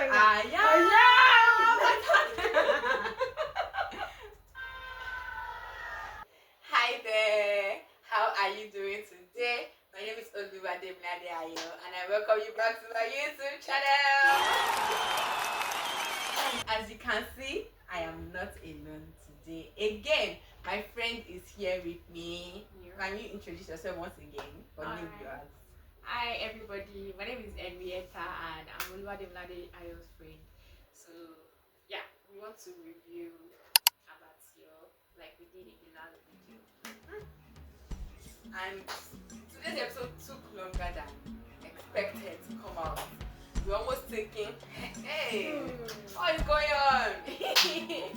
Hi there, how are you doing today? My name is Bamiloye and I welcome you back to my YouTube channel. As you can see, I am not alone today. Again, my friend is here with me. Can you introduce yourself once again for new viewers? Hi everybody, my name is Henrietta and I'm Ayo's friend. So yeah, we want to review Abattoir like we did in the last video. And today's episode took longer than expected to come out. We're almost thinking, hey, what is going on?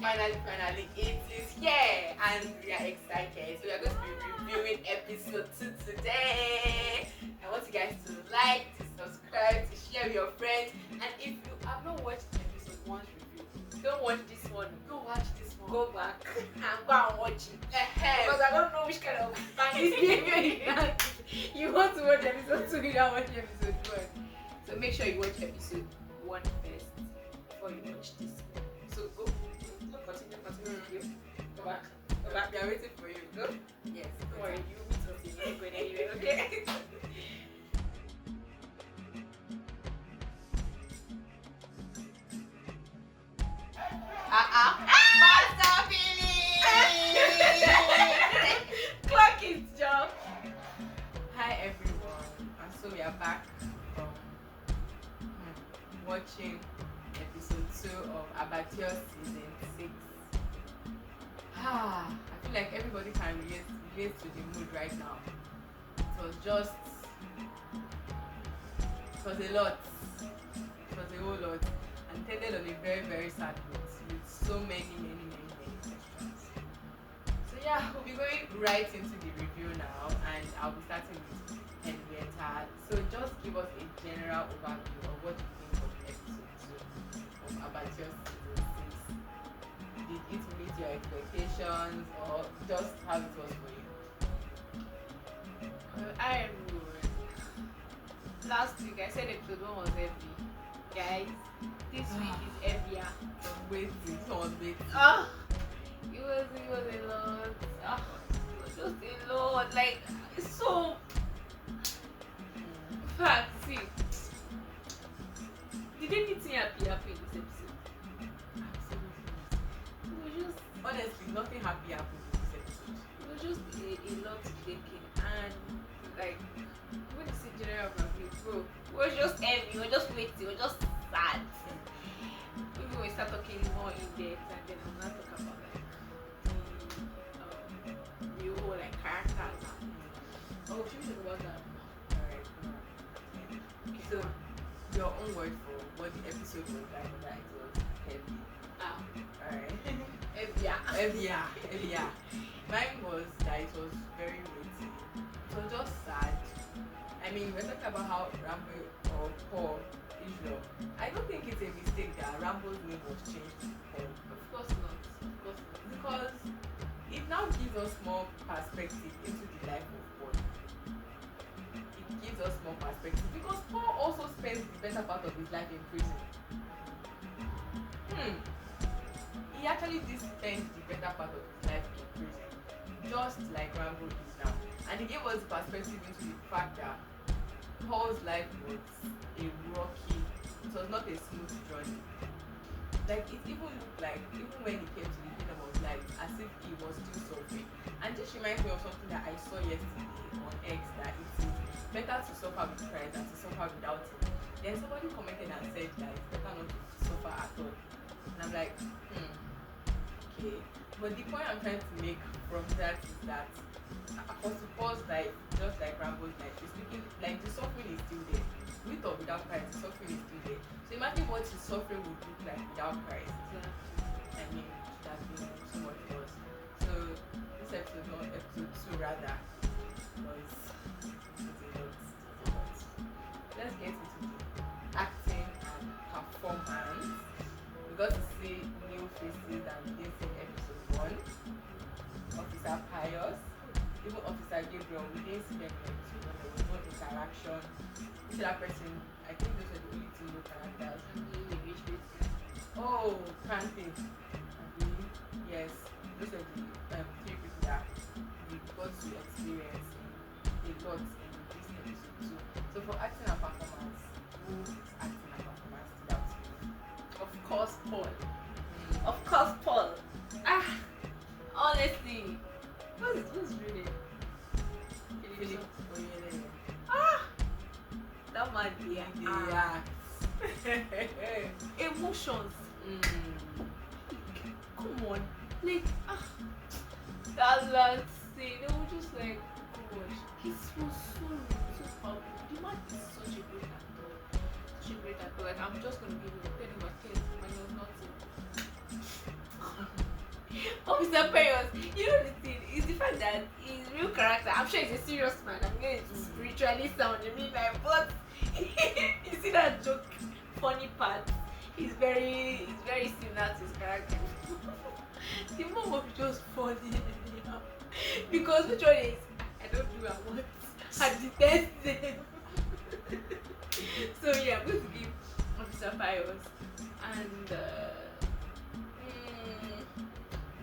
finally, it is here and we are excited. So we are going to be reviewing episode 2 today. I want you guys to like, to subscribe, to share with your friends. And if you have not watched episode 1's review, don't watch this one. Go watch this one. Go back and go and watch it. Because I don't know which kind of behavior you want to watch episode 2 without watching episode 1. So make sure you watch episode 1 first before you watch this one. So go continue. Go back. We are waiting for you. Go? Yes. Don't worry, you will meet us in not going anywhere, okay? Master feeling! Clock is job. Hi everyone, and so we are back from watching episode 2 of Abattoir season 6. I feel like everybody can relate to the mood right now. It was a lot. It was a whole lot, and ended on a very, very sad note with so many questions. So yeah, we'll be going right into the review now, and I'll be starting with Henrietta. So just give us a general overview of what you think of episode 2 of Abattoir season 6. Did it meet your expectations, or just how it was for you? I am good. Last week I said episode 1 was heavy. Guys, this week is heavier. Waiting. It was waiting. It was a lot. It was just a lot. Like, so. In fact, see, did anything happy in this episode? Absolutely. It was just, honestly, nothing happy happened in this episode. it was just a lot to take in, and like, when you say general review, bro, it was just heavy. It was just waiting. It was just sad. Maybe we start talking more in depth, and then we'll not talk about like the whole like characters. Oh, should we talk about that? Alright. So, your own word for what the episode was like, that it was heavy. Alright. Heavier. Mine was that it was very weighty. It was just sad. I mean, we're talking about how Rambo or Paul Israel. I don't think it's a mistake that Rambo's name was changed to Paul. Of course not. Because it now gives us more perspective into the life of Paul. It gives us more perspective because Paul also spends the better part of his life in prison. He actually did spend the better part of his life in prison, just like Rambo is now. And he gave us perspective into the fact that Paul's life was a rocky, it was not a smooth journey. Like, it even looked like, even when he came to the kingdom of light, as if he was still suffering. And this reminds me of something that I saw yesterday on X, that it is better to suffer with Christ than to suffer without him. Then somebody commented and said that it's better not to suffer at all. And I'm like, okay. But the point I'm trying to make from that is that Apostle Paul's life, just like Rambo's life, is speaking like the suffering is still there. With or without Christ, the suffering is still there. So imagine what his suffering would look like without Christ. I mean, it has been so much worse. So this episode, not episode 2 rather, was a lot. Let's get into the acting and performance. We got to see new faces that we didn't see in episode 1. Officer Pius, even Officer Gabriel, we didn't see them in episode 1. There was no interaction. Each other person, I think those were the only two new characters. And the immigration Oh, camping. Yes, those are the three people that we got to experience a lot in this episode too. So for acting and performance, who is acting and performance stood out to you? Of course, Paul. Mm. Of course, Paul. Ah, honestly, what's his real name? Philip Oyeleye. Ah, that man, yeah. Yeah. Emotions. Mm. Come on, like that last scene, they were just like, gosh, he was so real, so powerful. The man is such a great actor, such a great actor. Like I'm just gonna give him 10/10 minus nothing. Officer Payos, you know the thing is the fact that his real character, I'm sure he's a serious man. I'm going to spiritually sound I mean like, but you see that joke funny part. He's very similar to his character. The mom was just funny anyhow. Because which one is I don't do I want. I detest them. So yeah, I'm going to give Officer Pius and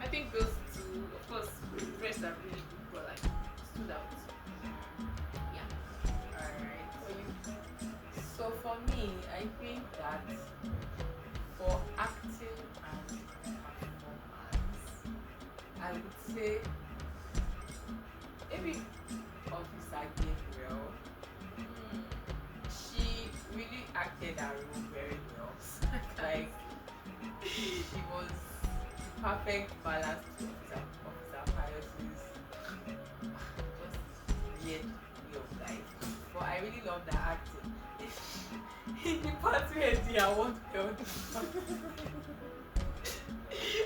I think those two, of course, the rest are really good, but like stood out. Yeah. Alright. So for me, I think that for acting and performance, I would say maybe Officer Gabriel. She really acted her role very well. Like she was the perfect balance to Officer Pius's just weird way of life. But I really love that acting. In the part where the award held.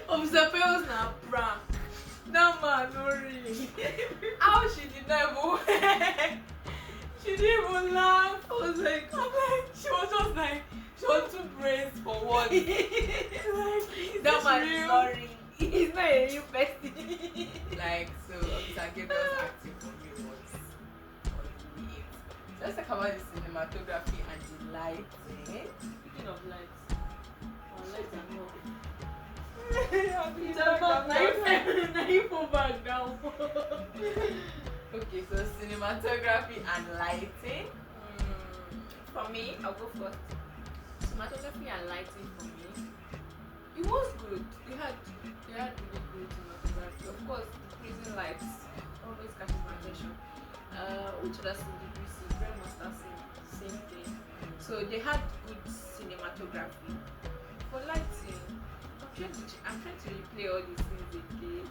Officer Pius na prank. That man no really. How she did not even she didn't even laugh. I was like, She was just like she was too braced for what. Like that man real? is not real. He's not a real person. Like so Officer Gabriel's acting for me was really it. So let's talk about the cinematography and the lighting. Speaking of lights, our lights are not. It's about 9 back down. Okay, so cinematography and lighting. For me, I'll go first. Cinematography and lighting for me, it was good. They had really good cinematography. Of course, the prison lights always catches my attention. Which other scene did we see? Grandmaster scene, same thing. So they had good cinematography. For lighting, I'm trying to replay all these things again.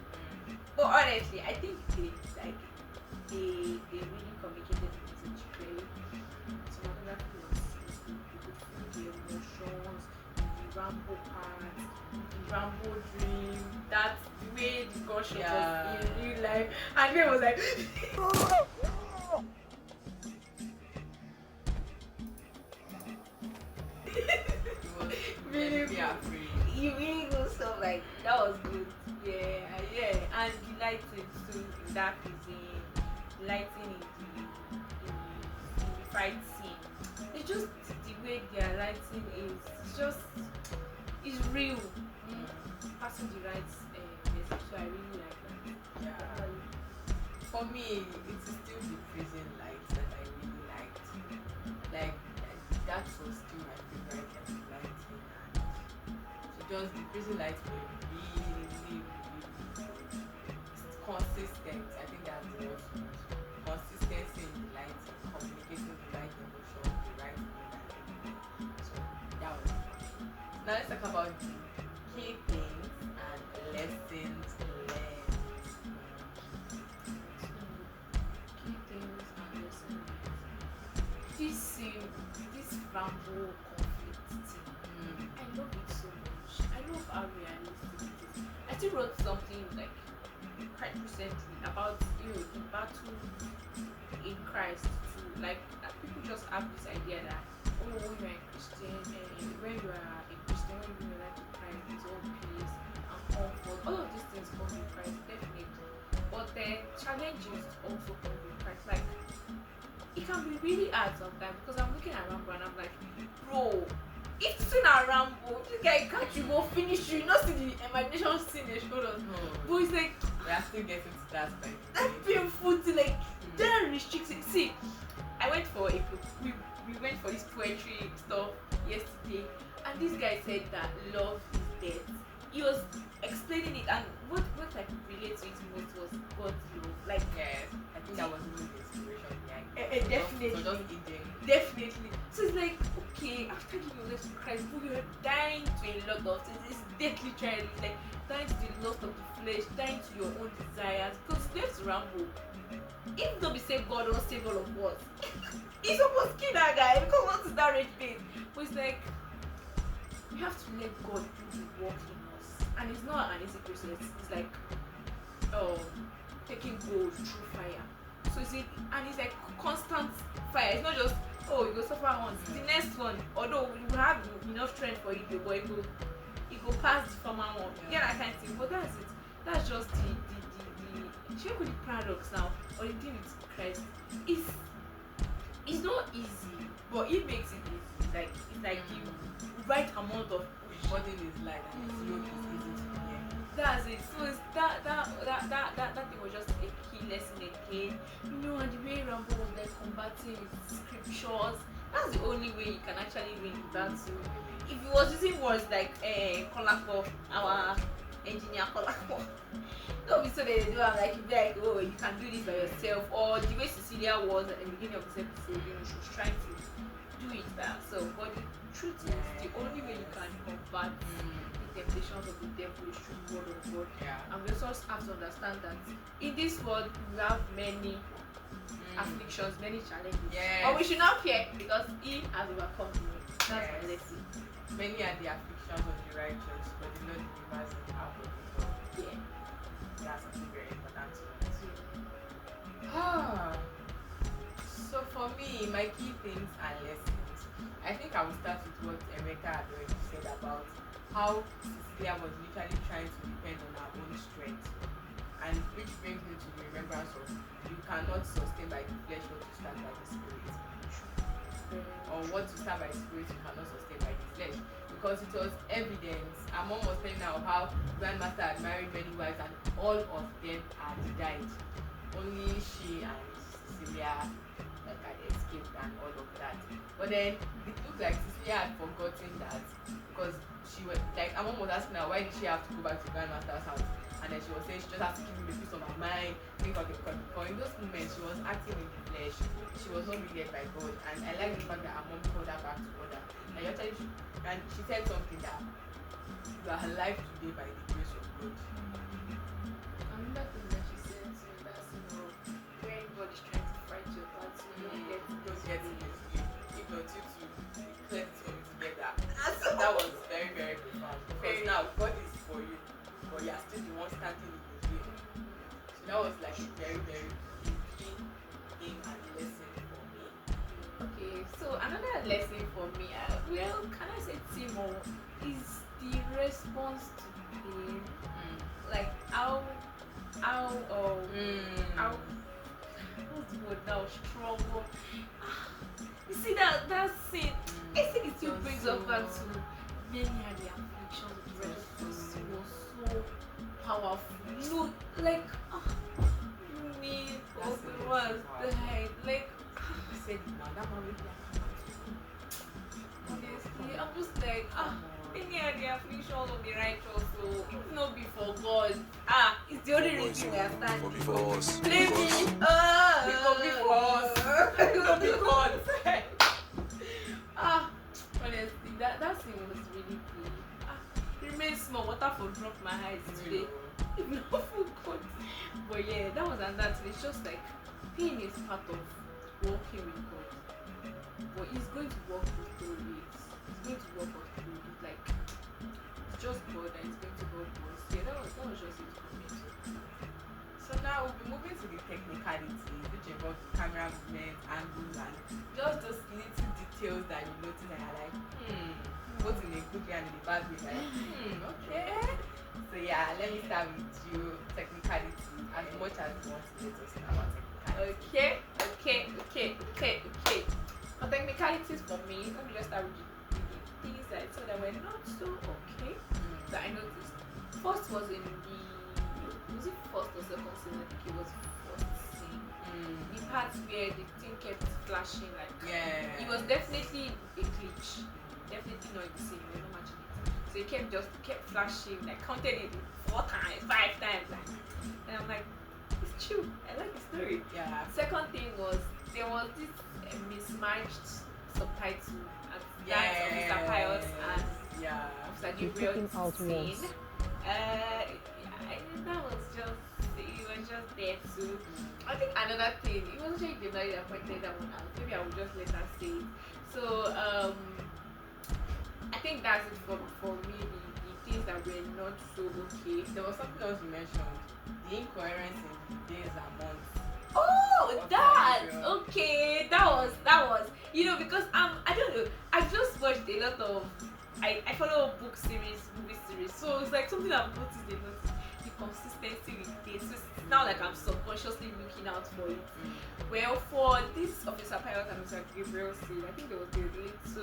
But honestly, I think they really communicated the message clearly. Cinematography was good. The emotions, the RAMBO part, the RAMBO dream, that the way the gunshot was in real life, and then it was like Really afraid. You really good stuff like that was good. Yeah. And the lighting too in that cuisine, the lighting in the fight scene. It's just the way their lighting is it's real. Passing the right message. So I really like that. Yeah. For me, it is still the prison lights that I really liked. Like that was still my favorite lighting. So just the prison lights were really consistent. I think that's the word. Consistency in the lighting, communicating the right emotion, the right mood. So that was it. Now let's talk about the key things and lessons learned. Key things and lessons. This RAMBO conflict thing, I love it so much. I love how realistic it is. I still wrote something like quite recently about the battle in Christ too. Like people just have this idea that when you are a Christian, when you are a Christian, when you relate to Christ, it's all peace and comfort. All of these things come with Christ, definitely. But the challenges also come with Christ. Like it can be really hard sometimes because I'm looking at RAMBO and I'm like, bro, if it's in a RAMBO, this guy catch you, go finish you. You not see the imagination scene they showed us. No. But it's like We are still getting to that point. that painful thing, like that restricted. See, I went for we went for this poetry stuff yesterday, and this guy said that love is death. He was explaining it, and what I could relate to it most was God's love. Like Yes, I think that was really the inspiration behind it. definitely. So just eating. Definitely. So it's like, okay, after giving your life to Christ, but you're dying to a lot of things. It's deathly trying, it's like dying to the lust of the flesh, dying to your own desires. Because let's ramble. If don't be save God, don't save all of us. He's supposed to kill that guy because what is that rage bait? But it's like, you have to let God do the work in us. And it's not an easy process. It's like taking gold through fire. So it's like constant fire. It's not just you go suffer once. The next one, although you will have enough strength for it, but it go past the former one. Yeah, that kind of thing. But that's it. That's just the paradox now, or the thing with Christ. It's not easy, but it makes it easy. Like it's like the right amount of Burden is light and his yoke is easy to bear. that's it. So it's that thing was just a key lesson again. You know, and the way Rambo was like combating with scriptures, that's the only way you can actually win the battle. If he was using words like Kolako, our engineer Kolako, don't be so they do like you'd be like, oh, you can do this by yourself, or the way Cecilia was at the beginning of this episode, she was trying to do it by herself. But the truth is, the only way you can combat the temptations of the devil is through the word of God. Yeah. And we also have to understand that in this world we have many afflictions, many challenges. Yes. But we should not fear because he has overcome the world. That's my lesson. Many are the afflictions of the righteous, but the Lord delivers them out of it all. Yeah. That's something very important to know. So for me, my key things and lessons, I think I will start with what Emeka had already said about how Cecilia was literally trying to depend on her own strength, and which brings me to the remembrance of you cannot sustain by the flesh what you start by the spirit, or what you start by the spirit you cannot sustain by the flesh, because it was evidence. Her mom was telling her of how grandmaster had married many wives and all of them had died. Only she and Cecilia had escaped and all of that. But then it looked like Cecilia had forgotten that, because she was like, her mom was asking her why did she have to go back to grandmaster's house, and then she was saying she just has to give him a piece of her mind, think of it. But in those moments she was acting in the flesh. She was not really led by God, and I like the fact that her mom called her back to order. And she said something that you are alive today by the grace of God. Another thing that she said to me, that's when God is trying to fight your battle, you don't get Don't get in this way. If not you two declare this one together. So that was very, very profound. Because now God is for you, but you are still the one standing in the way. So that was like a very, very key thing and lesson for me. Okay, so another lesson for me, can I say Timo, is the response to pain. Like how what's the word now? Struggle. You see that scene? I think it still brings up back to many are the afflictions of the righteous. It was so powerful. You know, like me, That's it was like I said it now, that one will be honestly, I'm just like many are the afflictions of the righteous. So if not before God, it's the only reason we are standing. Before us. Blame me. because Honestly, that scene was really good. Remain small, water for drop my eyes today. If not for God. But yeah, that was and that. It's just like pain is part of walking with God. But he's going to walk us through it. He's going to walk us through it. Like it's just God and he's going to help us. Yeah, that was just it for me. So now we'll be moving to the technicalities, which involve camera movement, angles, and just those little details that you notice and you're like, both in a good way and in a bad way. Like, okay. So yeah, let me start with you, technicalities, as much as you want to let us know about technicalities. Okay. For technicalities for me, let me just start with the things that I thought that were not so first was in the, was it first or second scene? I think it was first scene. The part where the thing kept flashing, like Yeah. it was definitely a glitch. Definitely not the same. We're not matching it. So it kept flashing. Like counted it 4 times, 5 times, like, and I'm like, it's true. I like the story. Yeah. Second thing was there was this mismatched subtitle and that of Mr. Pius and Yeah. Officer Gabriel's out scene. words. That was just, it was just there too. I think another thing, it wasn't really Gabriel that pointed that one out. Maybe I will just let her say it. So I think that's it for me. The things that were not so okay. There was something else you mentioned. The incoherence in the days and months. Oh, Of that Gabriel. okay. That was because I don't know. I've just watched a lot of. I follow book series, movie series, so it's like something I've noticed. The consistency with this. So it's now like I'm subconsciously looking out for it. Well, for this Officer Pilot and Mr. Gabriel scene, I think there was a late, so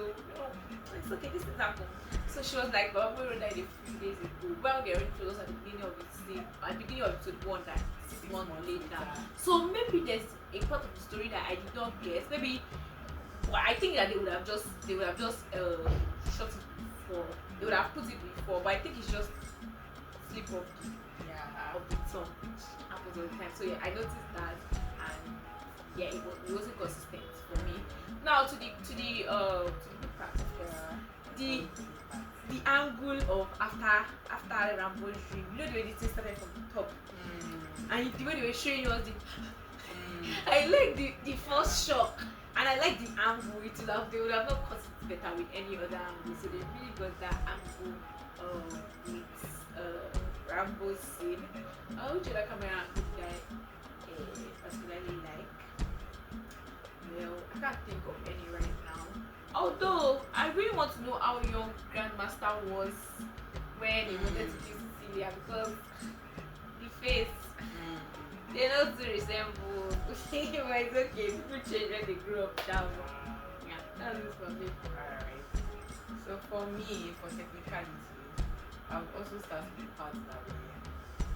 it's okay. This thing happened. So she was like, "Well, we died a few days ago." Well, they already told us at the beginning of the scene, at the begining of episode 1 that 6 months later. So maybe there's a part of the story that I did not guess. Maybe I think that they would have just shot it before. They would have put it before, but I think it's just slip of the tongue, which happens all the time. So yeah, I noticed that, and yeah, it wasn't consistent for me. Now to the good part, the angle of after Rambo's dream. You know the way this thing started from the top, and the way they were showing us the. I like the first shock, and I like the angle. They would have not cut it better with any other angle. So they really got that angle with Rambo's scene. Which other camera angle did I particularly like? Well, I can't think of any right now. Although I really want to know how young Grandmaster was when he wanted to kiss Cecilia, because the face. They not to resemble. But it's okay. People change when they grow up. Yeah, that's it for me. Alright. So for me, for technicality, I've also started with parts that were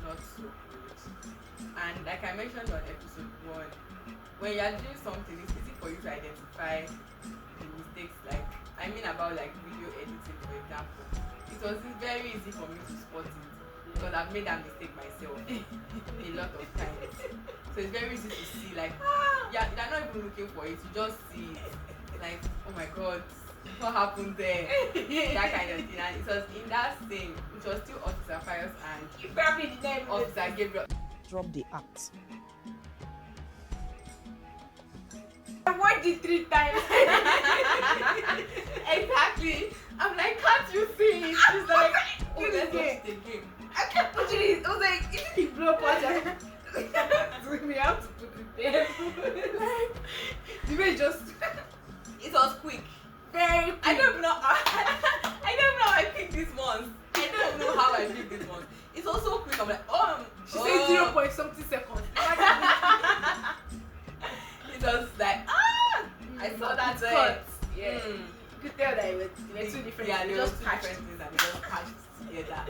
not so good. And like I mentioned on episode 1, when you're doing something, it's easy for you to identify the mistakes. Like I mean about like video editing, for example. It was very easy for me to spot it because I've made that mistake myself a lot of times. So it's very easy to see, like, you're not even looking for it, you just see it. Like, oh my god, what happened there? That kind of thing. And it was in that scene, it was still Officer Pius and You probably didn't Officer Gabriel. Drop the act. I watched it 3 times. Exactly. I'm like, can't you see it? She's like, oh, let's watch it again. I kept watching it. I was like, if you blow up, we have to put it there. Like, the way just It was quick. very quick. I don't even know how I picked this one. I don't even know how I picked this one. It's also quick. I'm like, She said 0 point something seconds. It was like, I saw that there. cut. Yeah. You could tell that they were 2 different. Yeah, they they were just 2 patched. different things and they just patched together.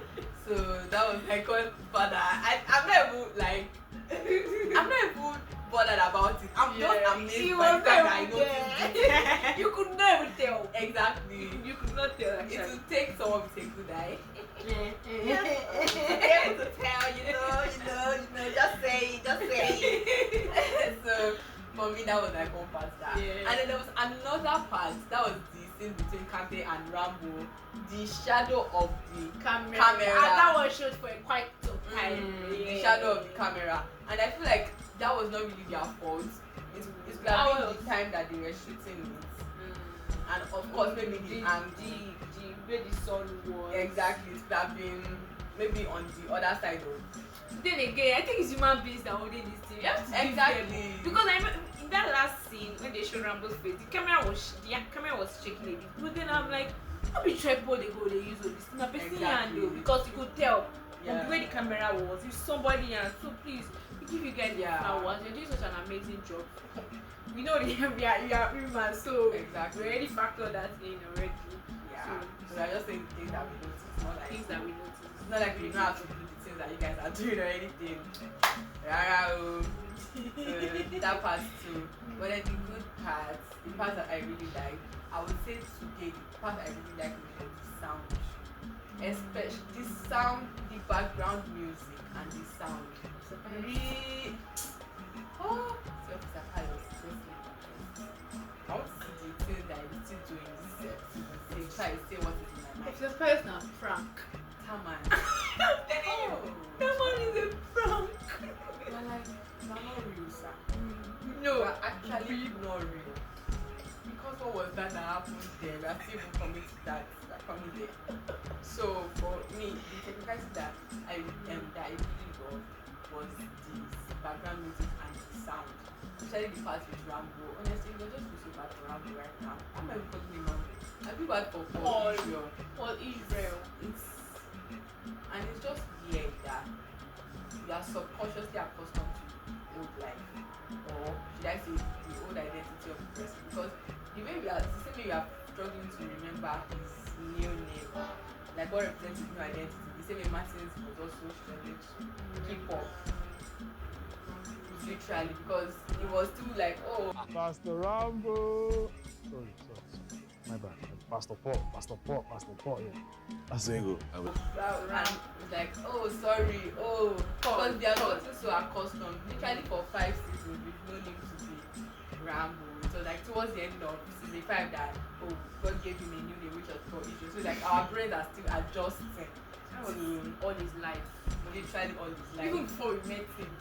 So that was my godfather. I'm not even like, I'm not even bothered about it. I'm just amazed She by was the fact that I there. noticed it. You could never tell. Exactly. You could not tell It actually. will take someone with a good eye. Yeah. Be able to tell, just say it. So for me, that was like one part that. Yeah. And then there was another part that was the scene between Kante and Rambo, the shadow of the camera. And that was shot for quite some time. The shadow of the camera, and I feel like that was not really their fault. It's probably the time that they were shooting it, and of course maybe the angle. The way the sun was. Exactly, it could have been maybe on the other side of. Then again, I think it's human beings that holding this thing. You have to give Exactly. them. Because I remember in that last scene when they showed Rambo's face, the camera was shaking a bit. But then I'm like, how be tripod they use all this? Now person hand though, because you could tell from the way the camera was, it's somebody hand. So please, we give you guys the flowers. You're doing such an amazing job. We know that you are human, so Exactly. we already factored that in already. Yeah. So I just think things that we don't. It's not like things that we notice. It's not like we know how to do the things that you guys are doing or anything. Rara, that part too. But then the good parts, the part that I really like, I would say today the part I really like was the sound. Especially the sound, the background music and the sound. Really, oh, see Officer Carlos, seriously. I want to see the things that I'm still doing this season. Try to say what is in my mind. If your parents now Frank. Taman. I'm telling you, that one is a prank. You're like, you're not real, sir. No, You're actually not real. Because what was that happened there? We are still even coming to that. We are coming there. So for me, the technicality that I really love was the background music and the sound. Especially the part with Rambo. Honestly, you're just so bad for Rambo right now. I'm not even calling him Rambo. I feel bad for Paul Israel. Paul Israel. It's just weird that you are subconsciously accustomed to old life, or should I say the old identity of the person, because the way we are, the same way we are struggling to remember his new name, like what represents his new identity, the same way Martins was also struggling to keep up, literally, because he was still like, oh, Pastor Rambo. Sorry. My bad. Pastor Paul, yeah. That's it. and it's like, oh, sorry, oh, because they are gotten so accustomed. Literally for 5 seasons, we've known him to be Rambo. So like towards the end of season 5, that God gave him a new name, which was for Israel. So like our brains are still adjusting to All his life. literally all his life. Even before we met him.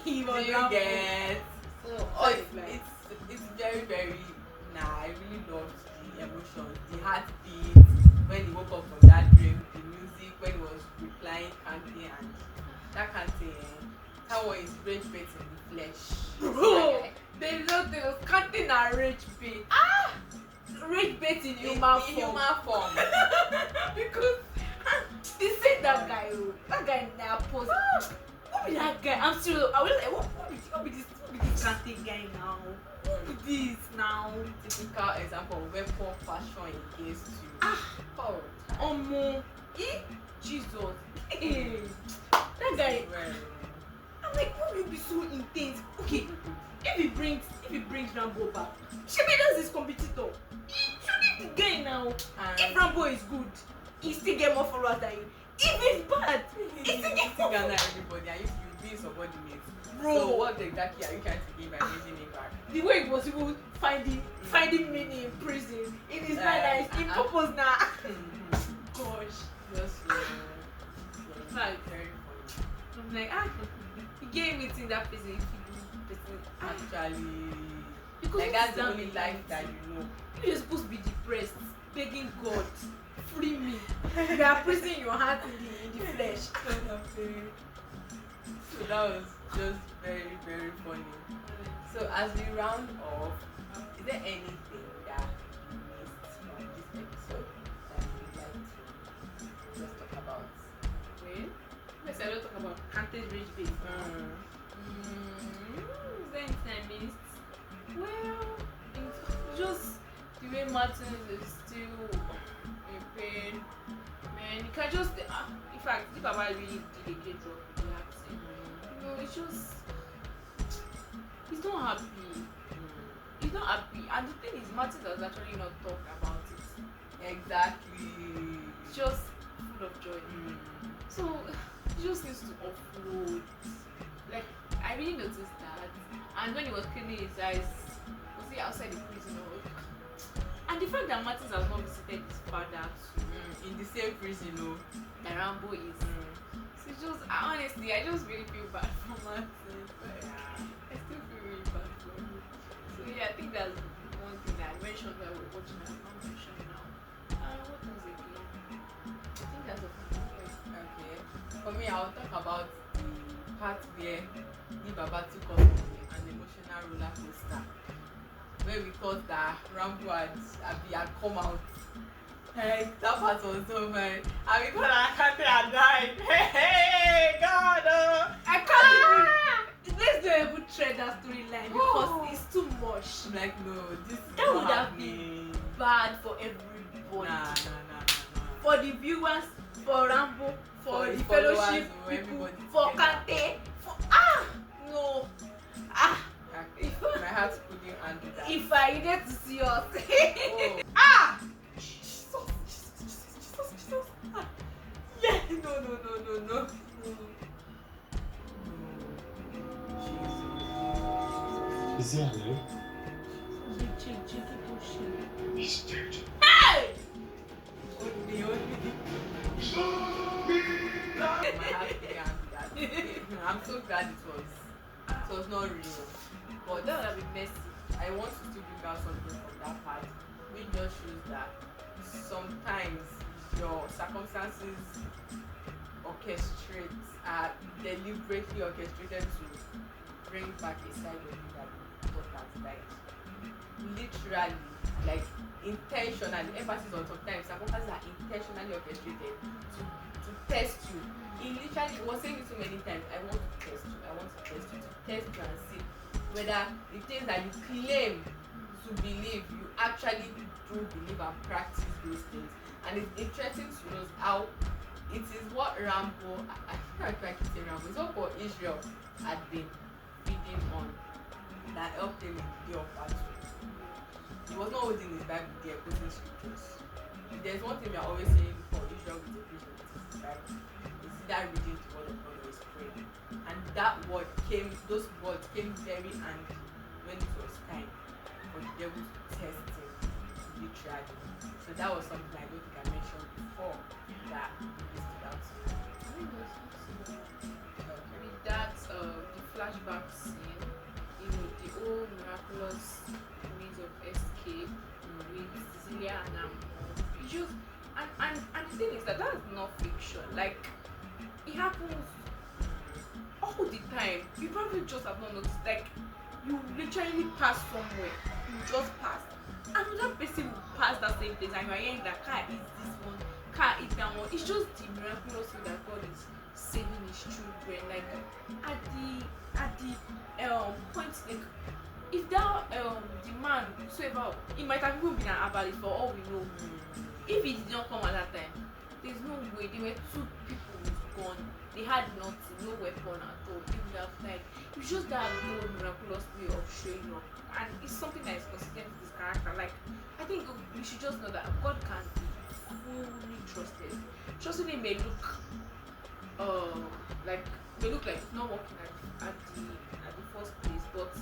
He was Rambo. get. So So all his life. it's very, very. I really loved the emotions, the heartbeat when he woke up from that dream, the music when he was replying Kante, and that Kante, that was his rage bait in the flesh. Bro, they was cutting a rage bait. Rage bait in human form. Because they said that guy now posed. Who be that guy? I'm serious. I was like, what be this Kante guy now? Who be this now? Typical example of weapon fashion against you. Omo, Jesus. Hey, that guy. Well, I'm like, why will you be so intense? Okay, if he brings Rambo back, Shebi that's his competitor. He shouldn't be gay now. If Rambo is good, he still get more followers than you. If he's bad, he still get more Ghana followers. everybody, and if you be subordinate. Bro. So what exactly are you trying to gain by bringing him back? The way he was even finding meaning in prison, in his mind that he's in purpose now. Gosh. Just It's like, very funny. I'm like, he gave me in that prison. Actually, Because like that's the it's only damn life easy. that you know. You're supposed to be depressed, begging God, free me. You are pressing your heart in the flesh. So that was just very, very funny. So as we round off, is there anything that you missed from this episode that you'd like to just talk about? Well, let's not talk about Kante's rage bait. Is there anything I missed? Well, it's just the way Martins is still in pain. Man, you can just in fact, if Baba really did a great job with the acting, you know, it's just he's not happy. He's not happy, and the thing is, Martins has actually not talked about it. Exactly. It's just full of joy. So he just needs to offload. Like, I really noticed that. And when he was cleaning his eyes, was he outside the prison? And the fact that Martins has not visited his father In the same prison, that Rambo is. So it's just, honestly, I just really feel bad for Martins. I still feel really bad for him. So yeah, I think that's one thing that I mentioned while we were watching. I'm not mentioning now. What was it again? I think that's a fun point. Okay. For me, I'll talk about the part where the Baba took us on an emotional roller coaster, where we thought that Rambo had come out. Hey, that part was so bad. And we thought that Kante had died. Hey, God! I can't even. Let's not even tread that storyline because it's too much. I'm like, no, this is That not would have happening. been bad for everybody. Nah. for the viewers, for Rambo, for his the followers, fellowship or people, everybody for together. Kante, for no. My heart couldn't handle that. If I needed to see us. Oh. Jesus. Ah. Yeah, no. Is he alive? Hey! He's dead. Only. My heart couldn't handle that. I'm so glad it was not real. But That would have been messy. I want to still bring out something from that part, which just shows that sometimes your circumstances are deliberately orchestrated to bring back a side of you that you thought has died. Literally, like intentionally, emphasis on sometimes circumstances are intentionally orchestrated to test you. He literally was saying it so many times, I want to test you and see whether the things that you claim to believe, you actually do believe and practice those things. And it's interesting to know how it is what Rambo, I keep saying Rambo, it's what Israel had been feeding on that helped him in the day of battle. He was not holding his Bible there, quoting scriptures. If there's one thing we are always saying for Israel with the vision, it is the Bible. It's either reading the word of God or is praying. And those words came very handy when it was time for the devil to test him, literally. So that was something I don't think I mentioned before that stood out to me. With that, the flashback scene, the whole miraculous means of escape with Cecilia and it's just and the thing is that is not fiction. Like, it happens all the time. You probably just have not noticed. Like, you literally pass somewhere, you just pass, another person will pass that same place, and you are hearing that car is this one, car is that one. It's just the miraculous way that God is saving his children. Like, at the point, like, if that the man whosoever, it might have even been an Abattoir for all we know. If he did not come at that time, there's no way. There were two people gone. They had nothing, no weapon at all. They would have died. It's just that no miraculous way of showing up, and it's something that is consistent with his character. Like, I think we should just know that God can be fully trusted. Trusting him may look like it's not working at the first place, but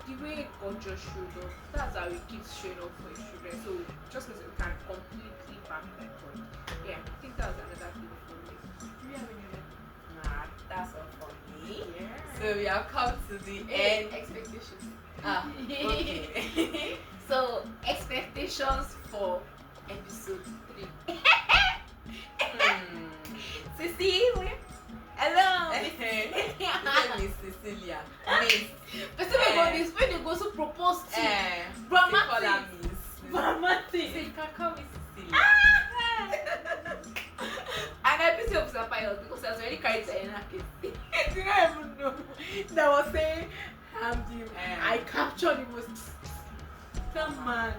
the way God just showed up, that's how he keeps showing up for his children. So just means we can completely back on God. Yeah, I think that was another thing for me. Do you have any other? Nah, that's all for me. Yeah. So we have come to the end. Expectations. Okay. So expectations for episode 3. Cecilia. Hello. Miss Cecilia. Miss. But when they go to propose to Grandma. Dramatic. So you can call me Cecilia. And I pity of Zapayos because I was already carried to Enake. I didn't even know that was saying I captured the most man.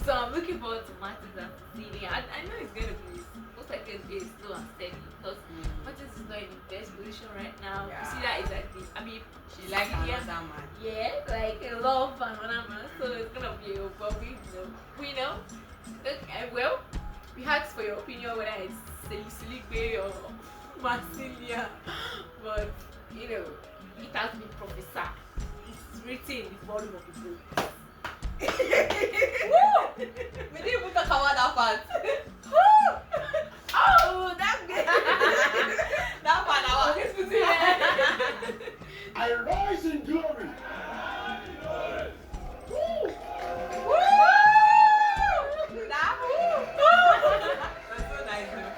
So I'm looking forward to Martins and Cecilia. I know it's gonna be most likely it's going to be slow and steady because Martins is not in the best position right now. Yeah. Cecilia is at the She likes Cecilia, another man. yeah, like a love another man. So it's gonna be a but we know. Okay, well, we asked for your opinion whether it's Cecilia or Marcilia, but it has been prophesied. It's written in the volume of the book. Woo! We didn't even talk about that part. Oh, that's good. That part I rise in glory. Woo! That that's so nice though.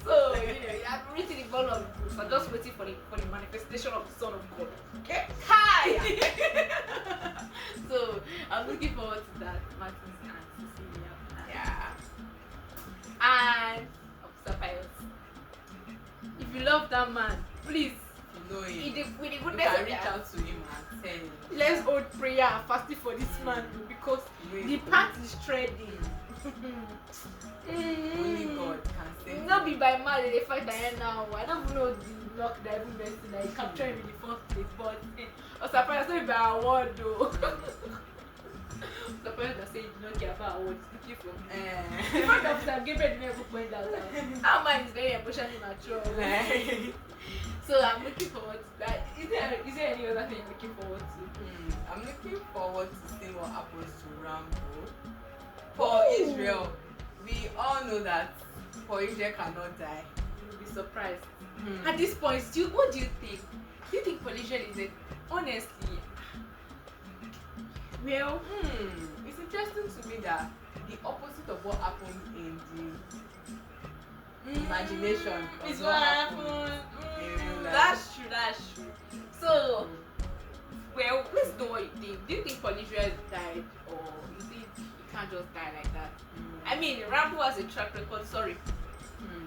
So, you have written the volume of the book. So I'm just waiting for the manifestation of the Son of God. Okay? Hi! So, I'm looking forward to that. Martins and Cecilia. Yeah. And Officer Pius. If you love that man, please know him. with the You goodness can of reach God. out to him and tell him. Let's hold prayer and fasting for this man because the path is treading. Only God can save Not him. be by man they fight I now. I don't even know the luck that even person that captured him in the first place, but I was surprised not by award though. Surprised that say you do not care about award, it's looking for the fact of Sam Gabriel didn't even point that out. Our man is very emotionally mature. So I'm looking forward to that. Is there any other thing you're looking forward to? I'm looking forward to seeing what happens to Rambo. For Israel, we all know that for Israel cannot die. You'll be surprised. At this point, what do you think? Do you think Polynesian is it? Honestly, well, It's interesting to me that the opposite of what happened in the imagination is of what happened. in real life. That's true. So, well, let's know what you think. Do you think Polynesian died, or you think he can't just die like that? I mean, Rambo has a track record. Sorry,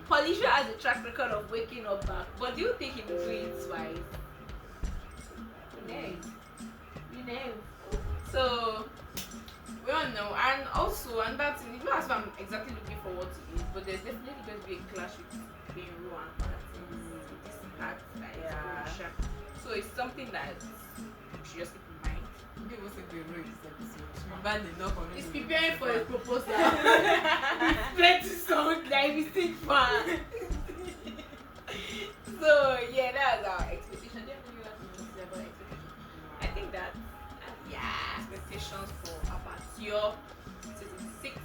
Polynesian has a track record of waking up back. But do you think he will do it twice? You know. So we don't know, and also, and that's even as I'm exactly looking forward to it. But there's definitely going to be a clash between Ru and Martin with this act that is Polynesian. So it's something that we should just keep in mind. People say they wrote this episode. We banned enough on He's it. preparing for a proposal. Plenty song like we sing fan. So yeah, that's our expectation. Do you have any other things to say about expectation? I think that expectations for Abattoir season 6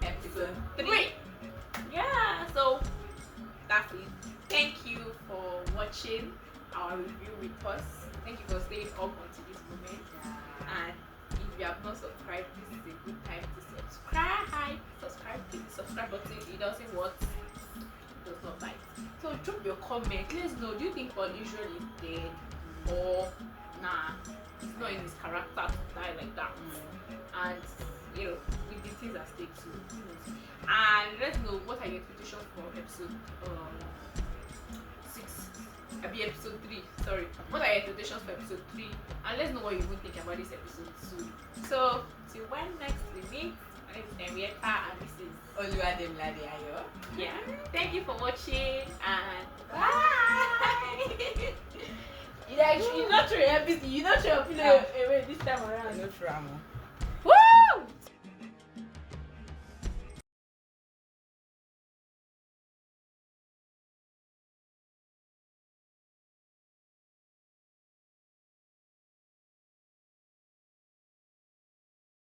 episode 3. Yeah, so that's it. Thank you for watching our review with us. Thank you for staying up until this moment. And if you have not subscribed, this is a good time to subscribe. Click the subscribe button. It doesn't work. It does not bite. So drop your comment. Let us know. Do you think Polynesian is dead, or nah, it's not in his character to die like that? And you know, with the things at stake too. And let us know what are your expectations for episode 6. I'll be episode 3. Sorry. What are your expectations for episode 3? And let's know what you even think about this episode 2. So till when next we meet, my name is Henrietta and this is Oluwademilade Ayo. yeah. Thank you for watching and bye. You not try your opinion away this time around. Hello, Ramo.